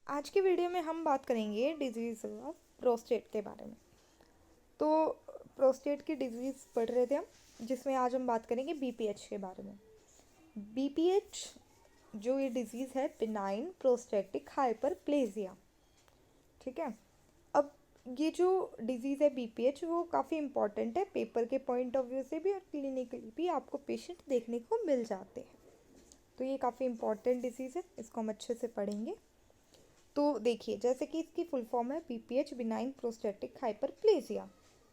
आज की वीडियो में हम बात करेंगे डिजीज़ ऑफ प्रोस्टेट के बारे में। तो प्रोस्टेट की डिजीज़ पढ़ रहे थे हम, जिसमें आज हम बात करेंगे बीपीएच के बारे में। बीपीएच जो ये डिजीज़ है, बिनाइन प्रोस्टेटिक हाइपरप्लेजिया, ठीक है। अब ये जो डिजीज़ है बीपीएच, वो काफ़ी इंपॉर्टेंट है पेपर के पॉइंट ऑफ व्यू से भी और क्लिनिकली भी आपको पेशेंट देखने को मिल जाते हैं। तो ये काफ़ी इंपॉर्टेंट डिजीज़ है, इसको हम अच्छे से पढ़ेंगे। तो देखिए, जैसे कि इसकी फुल फॉर्म है बीपीएच, बिनाइन प्रोस्टेटिक हाइपरप्लेजिया।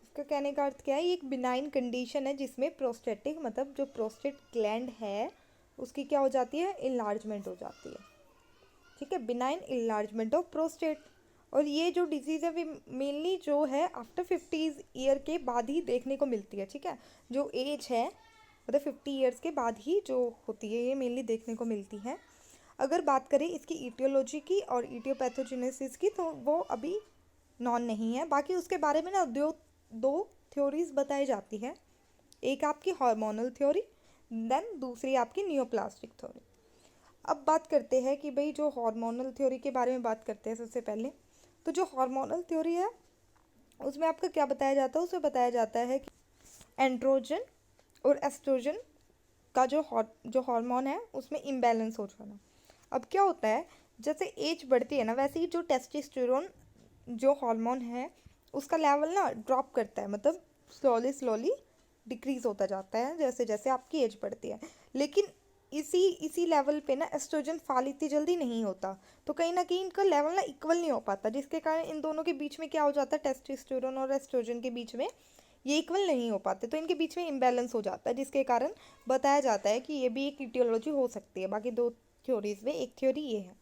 इसका कहने का अर्थ क्या है, ये एक बिनाइन कंडीशन है जिसमें प्रोस्टेटिक मतलब जो प्रोस्टेट ग्लैंड है उसकी क्या हो जाती है, इनलार्जमेंट हो जाती है, ठीक है। Benign enlargement of prostate. और ये जो डिजीज़ है वो मेनली जो है आफ्टर 50 ईयर के बाद ही देखने को मिलती है, ठीक है। जो एज है मतलब 50 ईयर्स के बाद ही जो होती है, ये मेनली देखने को मिलती है। अगर बात करें इसकी ईटियोलॉजी की और ईटियोपैथोजेनेसिस की, तो वो अभी नॉन नहीं है। बाकी उसके बारे में ना दो थ्योरीज बताई जाती है। एक आपकी हार्मोनल थ्योरी, देन दूसरी आपकी नियोप्लास्टिक थ्योरी। अब बात करते हैं कि भाई जो हार्मोनल थ्योरी के बारे में बात करते हैं सबसे पहले। तो जो हार्मोनल थ्योरी है उसमें आपका क्या बताया जाता है, उसमें बताया जाता है कि एंड्रोजन और एस्ट्रोजन का जो हार्मोन है उसमें इम्बैलेंस हो जाना। अब क्या होता है, जैसे एज बढ़ती है ना, वैसे ही जो टेस्टोस्टेरोन जो हार्मोन है उसका लेवल ना ड्रॉप करता है, मतलब स्लोली स्लोली डिक्रीज होता जाता है जैसे जैसे आपकी एज बढ़ती है। लेकिन इसी इसी लेवल पे ना एस्ट्रोजन फॉल इतनी जल्दी नहीं होता, तो कहीं ना कहीं इनका लेवल ना इक्वल नहीं हो पाता, जिसके कारण इन दोनों के बीच में क्या हो जाता है, टेस्टोस्टेरोन और एस्ट्रोजन के बीच में ये इक्वल नहीं हो पाते, तो इनके बीच में इम्बैलेंस हो जाता है, जिसके कारण बताया जाता है कि ये भी एक इटियोलॉजी हो सकती है। बाकी दो थ्योरीज में एक थ्योरी ये है।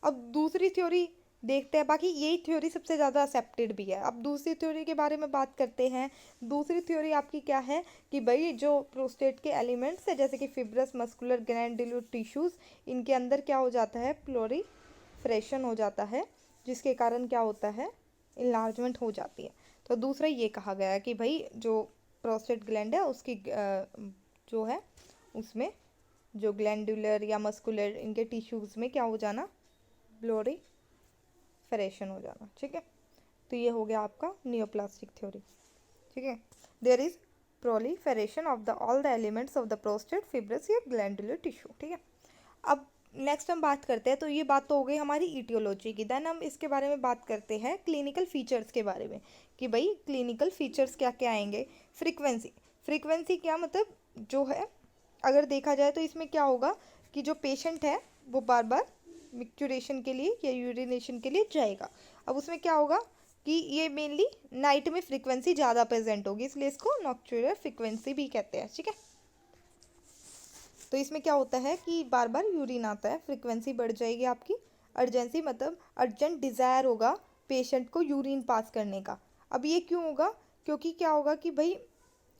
अब दूसरी थ्योरी देखते हैं, बाकी यही थ्योरी सबसे ज़्यादा एक्सेप्टेड भी है। अब दूसरी थ्योरी के बारे में बात करते हैं। दूसरी थ्योरी आपकी क्या है कि भाई जो प्रोस्टेट के एलिमेंट्स है जैसे कि फिब्रस मस्कुलर ग्लैंडुलर टिश्यूज़, इनके अंदर क्या हो जाता है, प्लोरीफ्रेशन हो जाता है, जिसके कारण क्या होता है, इन्लार्जमेंट हो जाती है। तो दूसरा ये कहा गया है कि भाई जो प्रोस्टेट ग्लैंड है उसकी जो है उसमें जो ग्लैंडुलर या मस्कुलर इनके टिश्यूज़ में क्या हो जाना, प्लोरीफरेशन हो जाना, ठीक है। तो ये हो गया आपका नियोप्लास्टिक थ्योरी, ठीक है। There is proliferation of the all the elements of the prostate fibrous या ग्लैंडुलर टिश्यू, ठीक है। अब नेक्स्ट हम बात करते हैं, तो ये बात तो हो गई हमारी ईटियोलॉजी की। देन हम इसके बारे में बात करते हैं क्लिनिकल फीचर्स के बारे में कि भाई क्लिनिकल फीचर्स क्या क्या आएंगे। फ्रीक्वेंसी क्या मतलब जो है, अगर देखा जाए तो इसमें क्या होगा कि जो पेशेंट है वो बार बार मिक्चुरेशन के लिए या यूरिनेशन के लिए जाएगा। अब उसमें क्या होगा कि ये मेनली नाइट में फ्रीक्वेंसी ज़्यादा प्रेजेंट होगी, इसलिए इसको नॉक्चुरल फ्रीक्वेंसी भी कहते हैं, ठीक है। तो इसमें क्या होता है कि बार बार यूरिन आता है, फ्रीक्वेंसी बढ़ जाएगी आपकी। अर्जेंसी मतलब अर्जेंट डिज़ायर होगा पेशेंट को यूरिन पास करने का। अब ये क्यों होगा, क्योंकि क्या होगा कि भाई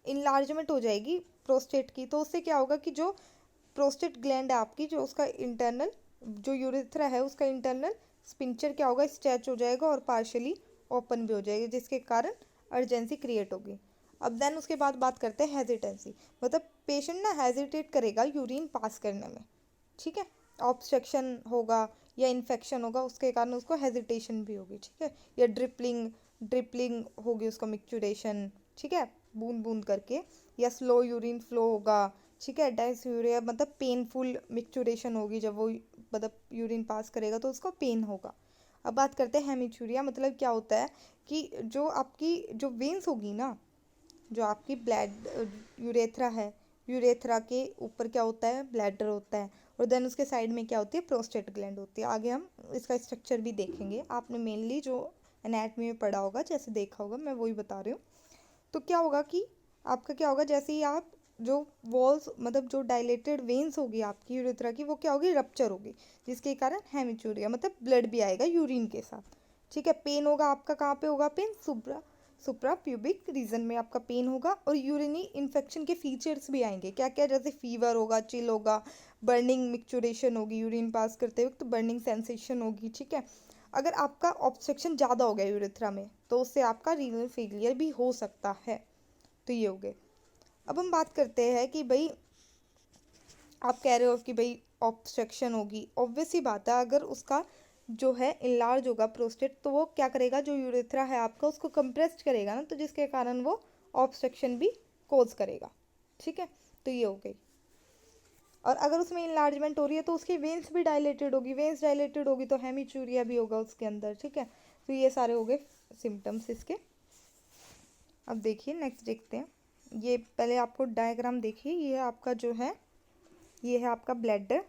इनलार्जमेंट हो जाएगी प्रोस्टेट की, तो उससे क्या होगा कि जो प्रोस्टेट ग्लैंड है आपकी, जो उसका इंटरनल जो यूरेथ्रा है उसका इंटरनल स्पिंचर क्या होगा, स्ट्रेच हो जाएगा और पार्शली ओपन भी हो जाएगी, जिसके कारण अर्जेंसी क्रिएट होगी। अब देन उसके बाद बात करते हैं हेजिटेंसी, मतलब पेशेंट ना हेजिटेट करेगा यूरिन पास करने में, ठीक है। ऑब्स्ट्रक्शन होगा या इन्फेक्शन होगा, उसके कारण उसको हेजिटेशन भी होगी, ठीक है। या ड्रिपलिंग होगी, उसको मिक्चुरेशन, ठीक है, बूंद बूंद करके। या स्लो यूरिन फ्लो होगा, ठीक है। डायस्यूरिया मतलब पेनफुल मिक्चुरेशन होगी, जब वो मतलब यूरिन पास करेगा तो उसको पेन होगा। अब बात करते हैं हेमिचूरिया, मतलब क्या होता है कि जो आपकी जो वेंस होगी ना, जो आपकी ब्लैड यूरेथ्रा है, यूरेथ्रा के ऊपर क्या होता है, ब्लैडर होता है, और देन उसके साइड में क्या होती है, प्रोस्टेट ग्लैंड होती है। आगे हम इसका स्ट्रक्चर भी देखेंगे, आपने मेनली जो एनाटमी में पढ़ा होगा, जैसे देखा होगा, मैं वही बता रही हूँ। तो क्या होगा कि आपका क्या होगा, जैसे ही आप जो वॉल्स मतलब जो डायलेटेड वेन्स होगी आपकी यूरेथ्रा की, वो क्या होगी, रप्चर होगी, जिसके कारण हेमिचूरिया मतलब ब्लड भी आएगा यूरिन के साथ, ठीक है। पेन होगा आपका, कहाँ पे होगा पेन, सुप्रा प्यूबिक रीजन में आपका पेन होगा। और यूरिनी इन्फेक्शन के फीचर्स भी आएंगे, क्या क्या, जैसे फीवर होगा, चिल होगा, बर्निंग मिक्चुरेशन होगी, यूरिन पास करते वक्त बर्निंग सेंसेशन होगी, ठीक है। अगर आपका ऑब्स्ट्रक्शन ज़्यादा हो गया यूरेथ्रा में तो उससे आपका रीनल फेलियर भी हो सकता है। तो ये हो गए। अब हम बात करते हैं कि भाई आप कह रहे हो कि भाई ऑब्स्ट्रक्शन होगी, ऑब्वियस ही बात है, अगर उसका जो है इनलार्ज होगा प्रोस्टेट, तो वो क्या करेगा, जो यूरेथ्रा है आपका उसको कंप्रेस्ड करेगा ना, तो जिसके कारण वो ऑब्स्ट्रक्शन भी कोज करेगा। ठीक है, तो ये हो गई। और अगर उसमें इनलार्जमेंट हो रही है तो उसकी वेन्स भी डायलेटेड होगी, वेन्स डायलेटेड होगी तो हेमीचूरिया भी होगा उसके अंदर। ठीक है, तो ये सारे हो गए सिम्टम्स इसके। अब देखिए नेक्स्ट देखते हैं, ये पहले आपको डायग्राम देखिए, ये आपका जो है ये है आपका ब्लैडर।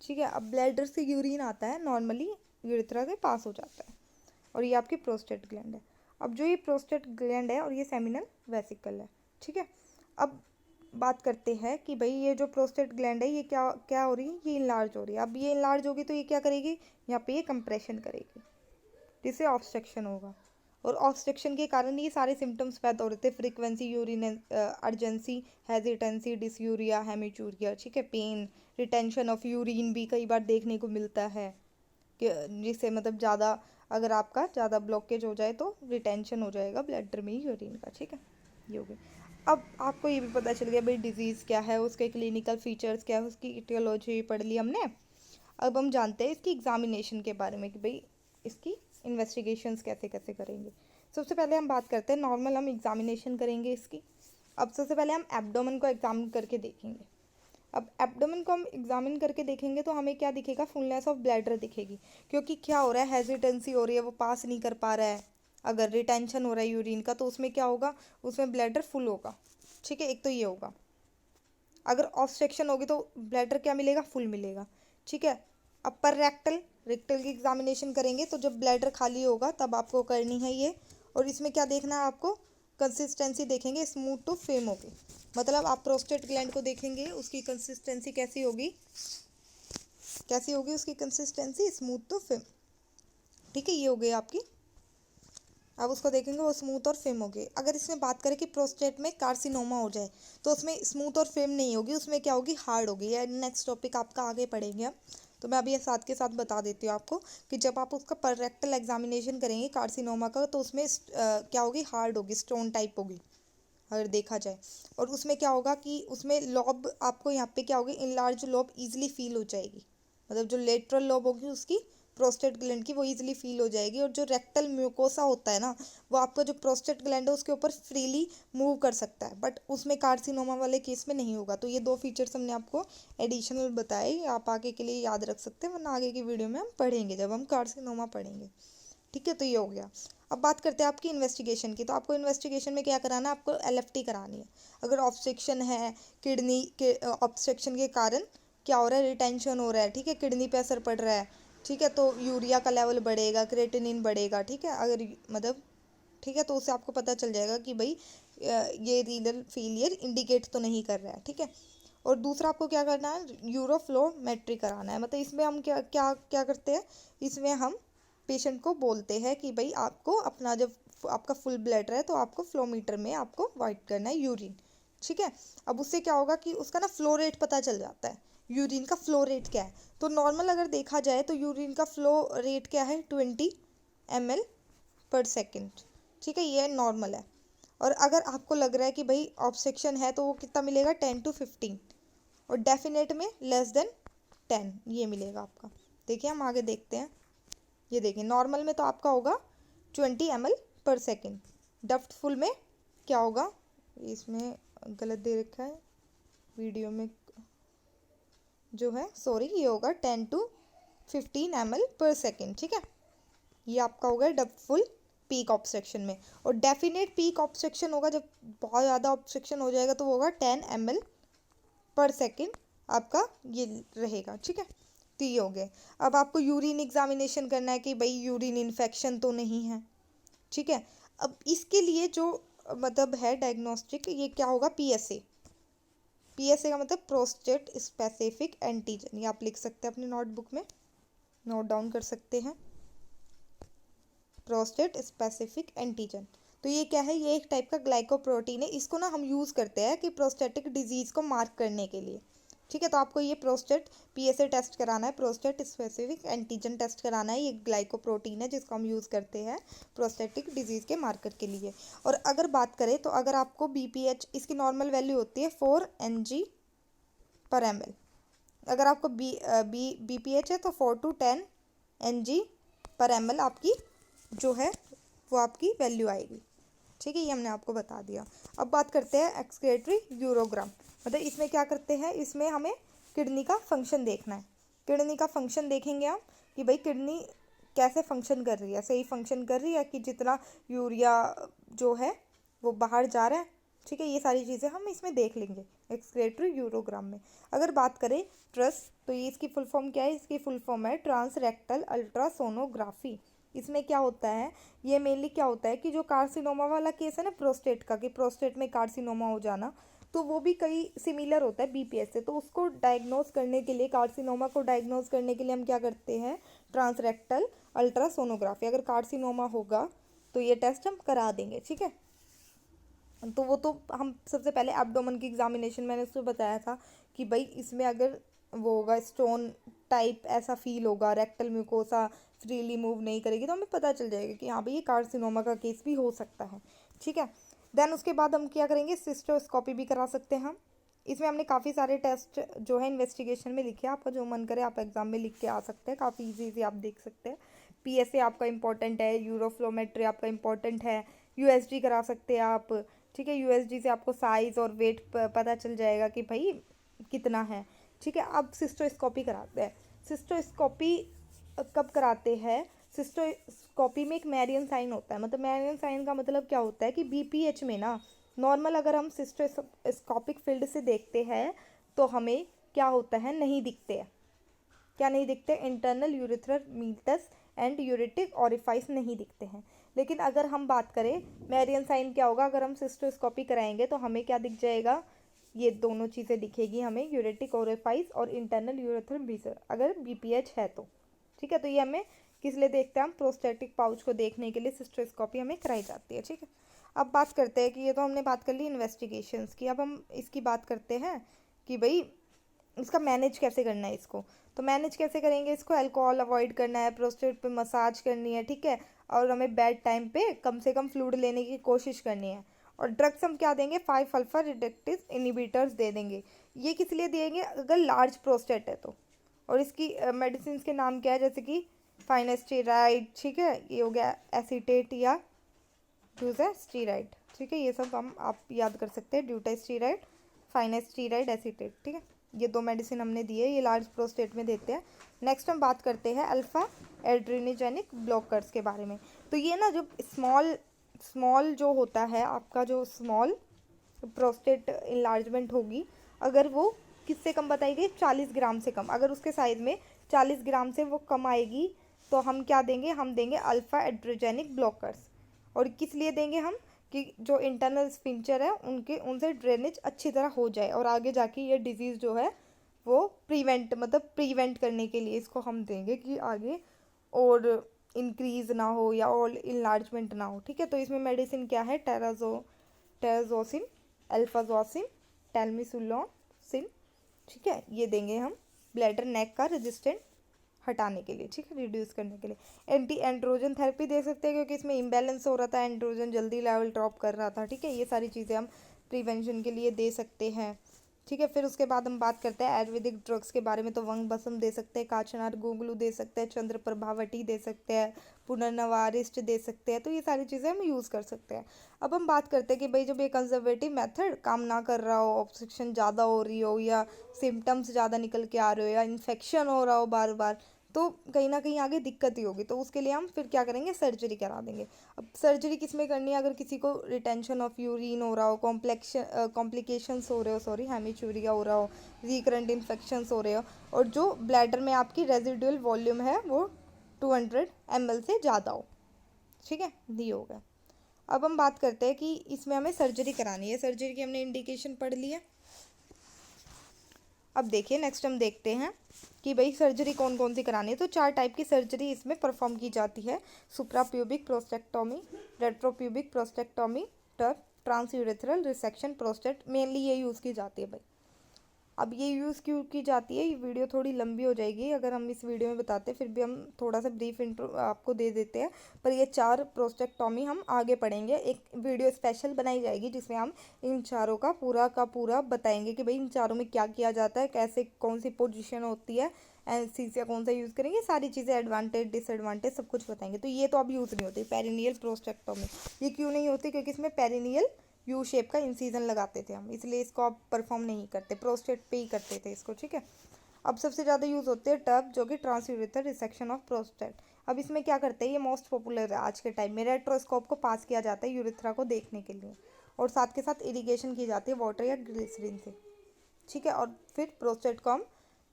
ठीक है, अब ब्लैडर से यूरिन आता है नॉर्मली, यूरेथ्रा के पास हो जाता है, और ये आपकी प्रोस्टेट ग्लैंड है। अब जो ये प्रोस्टेट ग्लैंड है और ये सेमिनल वेसिकल है। ठीक है, अब बात करते हैं कि भाई ये जो प्रोस्टेट ग्लैंड है ये क्या क्या हो रही है, ये इनलार्ज हो रही है। अब ये इनलार्ज होगी तो ये क्या करेगी, यहाँ पे ये कंप्रेशन करेगी, जिससे ऑब्स्ट्रक्शन होगा, और ऑब्स्ट्रक्शन के कारण ये सारे सिम्टम्स पैदा हो रहे थे, frequency, urine urgency, hesitancy, dysuria, hematuria. ठीक है, पेन, रिटेंशन ऑफ यूरिन भी कई बार देखने को मिलता है, कि जिससे मतलब ज़्यादा अगर आपका ज़्यादा ब्लॉकेज हो जाए तो रिटेंशन हो जाएगा ब्लैडर में यूरिन का। ठीक है, ये हो गया। अब आपको ये भी पता चल गया भाई डिजीज़ क्या है, उसके क्लिनिकल फीचर्स क्या है, उसकी इटियोलॉजी पढ़ ली हमने। अब हम जानते हैं इसकी एग्जामिनेशन के बारे में कि भाई इसकी इन्वेस्टिगेशंस कैसे कैसे करेंगे। सबसे पहले हम बात करते हैं नॉर्मल हम एग्जामिनेशन करेंगे इसकी। अब सबसे पहले हम एब्डोमेन को एग्जामिन करके देखेंगे। अब एब्डोमेन को हम एग्जामिन करके देखेंगे तो हमें क्या दिखेगा, फुलनेस ऑफ ब्लैडर दिखेगी, क्योंकि क्या हो रहा है, हेजिटेंसी हो रही है, वो पास नहीं कर पा रहा है। अगर रिटेंशन हो रहा है यूरिन का तो उसमें क्या होगा, उसमें ब्लैडर फुल होगा। ठीक है, एक तो ये होगा। अगर ऑब्स्ट्रक्शन होगी तो ब्लैडर क्या मिलेगा, फुल मिलेगा। ठीक है, अपर रेक्टल, रेक्टल की एग्जामिनेशन करेंगे तो जब ब्लैडर खाली होगा तब आपको करनी है ये। और इसमें क्या देखना है आपको, कंसिस्टेंसी देखेंगे, स्मूथ टू फिल्म होगी। मतलब आप प्रोस्टेट ग्लैंड को देखेंगे, उसकी कंसिस्टेंसी कैसी होगी, कैसी होगी उसकी कंसिस्टेंसी, स्मूथ टू फिल्म। ठीक है, ये हो गई आपकी। अब उसको देखेंगे वो स्मूथ और फिल्म होगी। अगर इसमें बात करें कि प्रोस्टेट में कार्सिनोमा हो जाए तो उसमें स्मूथ और फिल्म नहीं होगी, उसमें क्या होगी, हार्ड होगी। या नेक्स्ट टॉपिक आपका आगे पढ़ेंगे हम, तो मैं अभी साथ के साथ बता देती हूँ आपको कि जब आप उसका पररेक्टल एग्जामिनेशन करेंगे कार्सिनोमा का तो उसमें क्या होगी, हार्ड होगी, स्टोन टाइप होगी अगर देखा जाए। और उसमें क्या होगा कि उसमें लॉब आपको यहाँ पे क्या होगी, इनलार्ज लॉब ईजिली फील हो जाएगी, मतलब जो लेटरल लॉब होगी उसकी प्रोस्टेट ग्लैंड की वो ईजिली फील हो जाएगी। और जो रेक्टल म्यूकोसा होता है ना, वो आपका जो प्रोस्टेट ग्लैंड है उसके ऊपर फ्रीली मूव कर सकता है, बट उसमें कार्सिनोमा वाले केस में नहीं होगा। तो ये दो फीचर्स हमने आपको एडिशनल बताए, आप आगे के लिए याद रख सकते हैं, वरना आगे की वीडियो में हम पढ़ेंगे जब हम कार्सिनोमा पढ़ेंगे। ठीक है, तो ये हो गया। अब बात करते हैं आपकी इन्वेस्टिगेशन की। तो आपको इन्वेस्टिगेशन में क्या कराना है, आपको एलएफटी करानी है। अगर ऑब्स्ट्रक्शन है, किडनी के ऑब्स्ट्रक्शन के कारण क्या हो रहा है, रिटेंशन हो रहा है। ठीक है, किडनी पे असर पड़ रहा है। ठीक है, तो यूरिया का लेवल बढ़ेगा, क्रेटिनिन बढ़ेगा। ठीक है, अगर मतलब ठीक है, तो उससे आपको पता चल जाएगा कि भाई ये रीनल फेलियर इंडिकेट तो नहीं कर रहा है। ठीक है, और दूसरा आपको क्या करना है, यूरोफ्लोमेट्री कराना है। मतलब इसमें हम क्या क्या क्या करते हैं, इसमें हम पेशेंट को बोलते हैं कि भाई आपको अपना जब आपका फुल ब्लैडर है तो आपको फ्लोमीटर में आपको वाइट करना है यूरिन। ठीक है, अब उससे क्या होगा कि उसका ना फ्लो रेट पता चल जाता है, यूरिन का फ्लो रेट क्या है। तो नॉर्मल अगर देखा जाए तो यूरिन का फ्लो रेट क्या है, 20 ml/सेकेंड। ठीक है, ये नॉर्मल है। और अगर आपको लग रहा है कि भाई ऑब्स्ट्रक्शन है तो वो कितना मिलेगा, 10 to 15, और डेफिनेट में <<10 ये मिलेगा आपका। देखिए हम आगे देखते हैं, ये देखिए नॉर्मल में तो आपका होगा 20 ml/सेकेंड, डफ्ट फुल में क्या होगा, इसमें गलत दे रखा है वीडियो में जो है, सॉरी, ये होगा 10 to 15 ml/सेकेंड। ठीक है, ये आपका होगा डफ्ट फुल पीक ऑब्स्ट्रक्शन में। और डेफिनेट पीक ऑब्स्ट्रक्शन होगा जब बहुत ज़्यादा ऑब्स्ट्रक्शन हो जाएगा तो वो होगा 10 ml/सेकेंड आपका ये रहेगा। ठीक है, तो ये हो गए। अब आपको यूरिन एग्जामिनेशन करना है कि भाई यूरिन इन्फेक्शन तो नहीं है। ठीक है, अब इसके लिए जो मतलब है डायग्नोस्टिक, ये क्या होगा, पीएसए। पीएसए का मतलब प्रोस्टेट स्पेसिफिक एंटीजन, ये आप लिख सकते हैं अपनी नोटबुक में, नोट डाउन कर सकते हैं, प्रोस्टेट स्पेसिफिक एंटीजन। तो ये क्या है, ये एक टाइप का ग्लाइकोप्रोटीन है, इसको ना हम यूज़ करते हैं कि प्रोस्टेटिक डिजीज़ को मार्क करने के लिए। ठीक है, तो आपको ये प्रोस्टेट पीएसए टेस्ट कराना है, प्रोस्टेट स्पेसिफिक एंटीजन टेस्ट कराना है। ये ग्लाइकोप्रोटीन है जिसको हम यूज़ करते हैं प्रोस्टेटिक डिजीज़ के मार्कर के लिए। और अगर बात करें तो अगर आपको बीपीएच, इसकी नॉर्मल वैल्यू होती है 4 mg/ml। अगर आपको बीपीएच है तो 4 to 10 Ng/ml आपकी जो है वो आपकी वैल्यू आएगी। ठीक है, ये हमने आपको बता दिया। अब बात करते हैं एक्सक्रीटरी यूरोग्राम, मतलब इसमें क्या करते हैं, इसमें हमें किडनी का फंक्शन देखना है। किडनी का फंक्शन देखेंगे हम कि भाई किडनी कैसे फंक्शन कर रही है, सही फंक्शन कर रही है कि जितना यूरिया जो है वो बाहर जा रहा है। ठीक है, ये सारी चीज़ें हम इसमें देख लेंगे एक्सक्रीटरी यूरोग्राम में। अगर बात करें ट्रस, तो ये इसकी फुल फॉर्म क्या है, इसकी फुल फॉर्म है ट्रांसरेक्टल अल्ट्रासोनोग्राफी। इसमें क्या होता है, ये मेनली क्या होता है कि जो कार्सिनोमा वाला केस है ना प्रोस्टेट का, कि प्रोस्टेट में कार्सिनोमा हो जाना, तो वो भी कई सिमिलर होता है बीपीएस से। तो उसको डायग्नोज करने के लिए, कार्सिनोमा को डायग्नोज करने के लिए हम क्या करते हैं, ट्रांसरेक्टल अल्ट्रासोनोग्राफी। अगर कार्सिनोमा होगा तो ये टेस्ट हम करा देंगे। ठीक है, तो वो तो हम सबसे पहले एब्डोमेन की एग्जामिनेशन, मैंने उसको बताया था कि भाई इसमें अगर वो होगा स्टोन टाइप ऐसा फील होगा, रेक्टल म्यूकोसा फ्रीली मूव नहीं करेगी, तो हमें पता चल जाएगा कि हाँ भाई ये कार्सिनोमा का केस भी हो सकता है। ठीक है, देन उसके बाद हम क्या करेंगे, सिस्टोस्कोपी भी करा सकते हैं हम। इसमें हमने काफ़ी सारे टेस्ट जो है इन्वेस्टिगेशन में लिखे, आपका जो मन करे आप एग्जाम में लिख के आ सकते हैं, काफ़ी इजी आप देख सकते हैं। पीएसए आपका इंपॉर्टेंट है, यूरोफ्लोमेट्री आपका इंपॉर्टेंट है, यूएसजी करा सकते हैं आप। ठीक है, यूएसजी से आपको साइज़ और वेट पता चल जाएगा कि भाई कितना है। ठीक है, अब सिस्टोस्कोपी कराते हैं। सिस्टोस्कोपी कब कराते हैं, सिस्टोस्कोपी में एक मैरियन साइन होता है। मतलब मैरियन साइन का मतलब क्या होता है कि बीपीएच में ना नॉर्मल अगर हम सिस्टोस्कोपिक फील्ड से देखते हैं तो हमें क्या होता है, नहीं दिखते हैं। क्या नहीं दिखते, internal urethral meatus and ureteric orifice नहीं दिखते हैं। लेकिन अगर हम बात करें मैरियन साइन क्या होगा, अगर हम सिस्टोस्कोपी कराएंगे तो हमें क्या दिख जाएगा, ये दोनों चीज़ें दिखेगी हमें, यूरेटिक ऑरिफाइस और इंटरनल यूरेथ्रल मीटस, अगर बीपीएच है तो। ठीक है, तो ये हमें किस लिए देखते हैं, हम प्रोस्टेटिक पाउच को देखने के लिए सिस्टोस्कोपी हमें कराई जाती है। ठीक है, अब बात करते हैं कि ये तो हमने बात कर ली इन्वेस्टिगेशंस की, अब हम इसकी बात करते हैं कि भाई इसका मैनेज कैसे करना है इसको। तो मैनेज कैसे करेंगे इसको, अल्कोहल अवॉइड करना है, प्रोस्टेट पे मसाज करनी है। ठीक है, और हमें बेड टाइम पे कम से कम फ्लूइड लेने की कोशिश करनी है। और ड्रग्स हम क्या देंगे, 5 अल्फा रिडक्टेज इनिबिटर्स दे देंगे। ये किस लिए देंगे, अगर लार्ज प्रोस्टेट है तो। और इसकी मेडिसिन के नाम क्या है, जैसे कि फाइनेस्टीराइड, ठीक है, ये हो गया एसीटेट या ड्यूटास्टीराइड। ठीक है, ये सब हम आप याद कर सकते हैं, ड्यूटास्टीराइड, फाइनेस्टीराइड, एसीटेट। ठीक है, ये दो मेडिसिन हमने दी है, ये लार्ज प्रोस्टेट में देते हैं। नेक्स्ट हम बात करते हैं अल्फा एड्रेनोजेनिक ब्लॉकर्स के बारे में। तो ये ना जो स्मॉल जो होता है आपका, जो स्मॉल प्रोस्टेट इनलार्जमेंट होगी, अगर वो किससे कम बताई गई, 40 ग्राम से कम, अगर उसके साइज में 40 ग्राम से वो कम आएगी तो हम क्या देंगे, हम देंगे अल्फा एड्रेजेनिक ब्लॉकर्स। और किस लिए देंगे हम, कि जो इंटरनल स्फिंक्टर है उनसे ड्रेनेज अच्छी तरह हो जाए और आगे जाके ये डिजीज़ जो है वो प्रिवेंट करने के लिए इसको हम देंगे कि आगे और इंक्रीज़ ना हो या और इनलार्जमेंट ना हो। ठीक है, तो इसमें मेडिसिन क्या है, टेराजोसिन, अल्फाजोसिन, टेलमिसुलोसिन। ठीक है, ये देंगे हम ब्लैडर नेक का रेजिस्टेंट हटाने के लिए। ठीक है, रिड्यूस करने के लिए। एंटी एंड्रोजन थेरेपी दे सकते हैं क्योंकि इसमें इम्बैलेंस हो रहा था, एंड्रोजन जल्दी लेवल ड्रॉप कर रहा था। ठीक है, ये सारी चीज़ें हम प्रिवेंशन के लिए दे सकते हैं। ठीक है, फिर उसके बाद हम बात करते हैं आयुर्वेदिक ड्रग्स के बारे में। तो वंग बसम दे सकते हैं, काचनार गुंगलू दे सकते हैं, चंद्र प्रभावटी दे सकते हैं, पुनर्नवारिष्ट दे सकते हैं। तो ये सारी चीज़ें हम यूज़ कर सकते हैं। अब हम बात करते हैं कि भाई जब ये कंजर्वेटिव मेथड काम ना कर रहा हो, ऑब्स्ट्रक्शन ज़्यादा हो रही हो या सिम्टम्स ज़्यादा निकल के आ रहे हो या इन्फेक्शन हो रहा हो बार बार, तो कहीं ना कहीं आगे दिक्कत ही होगी। तो उसके लिए हम फिर क्या करेंगे, सर्जरी करा देंगे। अब सर्जरी किस में करनी है, अगर किसी को रिटेंशन ऑफ यूरिन हो रहा हो, कॉम्प्लिकेशंस हो रहे हो, सॉरी हेमीचूरिया हो रहा हो, रिकरेंट इन्फेक्शंस हो रहे हो, और जो ब्लैडर में आपकी रेजिडुअल वॉल्यूम है वो 200 ml से ज़्यादा हो। ठीक है, ये हो गया। अब हम बात करते हैं कि इसमें हमें सर्जरी करानी है। सर्जरी की हमने इंडिकेशन पढ़ ली है। अब देखिए नेक्स्ट हम देखते हैं कि भाई सर्जरी कौन कौन सी करानी है। तो 4 टाइप की सर्जरी इसमें परफॉर्म की जाती है, suprapubic prostatectomy, retropubic prostatectomy, transurethral resection prostate, mainly ये यूज़ की जाती है भाई। अब ये यूज़ क्यों की जाती है, ये वीडियो थोड़ी लंबी हो जाएगी अगर हम इस वीडियो में बताते, फिर भी हम थोड़ा सा ब्रीफ इंट्रो आपको दे देते हैं। पर ये 4 प्रोस्टेक्टोमी हम आगे पढ़ेंगे, एक वीडियो स्पेशल बनाई जाएगी जिसमें हम इन चारों का पूरा बताएंगे कि भाई इन चारों में क्या किया जाता है, कैसे कौन सी पोजीशन होती है, एनेस्थीसिया कौन सा यूज़ करेंगे, सारी चीज़ें एडवांटेज डिसएडवांटेज सब कुछ बताएंगे। तो ये तो अब यूज़ नहीं होती पेरिनियल प्रोस्टेक्टोमी। ये क्यों नहीं होती, क्योंकि इसमें पेरिनियल यू शेप का इंसीजन लगाते थे हम, इसलिए इसको अब परफॉर्म नहीं करते, प्रोस्टेट पे ही करते थे इसको, ठीक है। अब सबसे ज़्यादा यूज़ होते हैं टब, जो कि ट्रांसयूरेथर रिसेक्शन ऑफ प्रोस्टेट। अब इसमें क्या करते हैं, ये मोस्ट पॉपुलर है आज के टाइम में। रेट्रोस्कोप को पास किया जाता है यूरेथ्रा को देखने के लिए, और साथ के साथ इरिगेशन की जाती है वाटर या ग्लिसरीन से, ठीक है। और फिर प्रोस्टेट को हम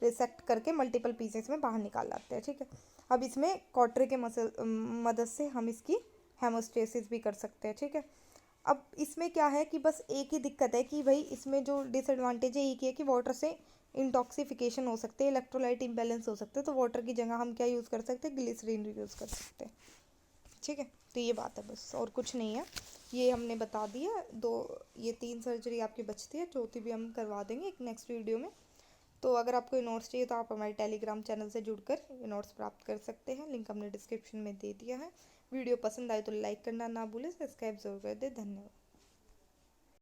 रिसेक्ट करके मल्टीपल पीसेस में बाहर निकाल लाते हैं, ठीक है। अब इसमें कॉटरे के मदद से हम इसकी हेमोस्टेसिस भी कर सकते हैं, ठीक है। अब इसमें क्या है कि बस एक ही दिक्कत है कि भाई इसमें जो डिसएडवांटेज है एक ही है कि वाटर से इंटॉक्सिफिकेशन हो सकते हैं, इलेक्ट्रोलाइट इम्बैलेंस हो सकते हैं। तो वाटर की जगह हम क्या यूज़ कर सकते हैं, ग्लिसरीन यूज़ कर सकते हैं, ठीक है। तो ये बात है बस, और कुछ नहीं है। ये हमने बता दिया। ये 3 सर्जरी आपकी बचती है, चौथी भी हम करवा देंगे एक नेक्स्ट वीडियो में। तो अगर आपको ये नोट्स चाहिए तो आप हमारे टेलीग्राम चैनल से जुड़कर ये नोट्स प्राप्त कर सकते हैं, लिंक हमने डिस्क्रिप्शन में दे दिया है। वीडियो पसंद आए तो लाइक करना ना भूलें, सब्सक्राइब जरूर कर दें। धन्यवाद।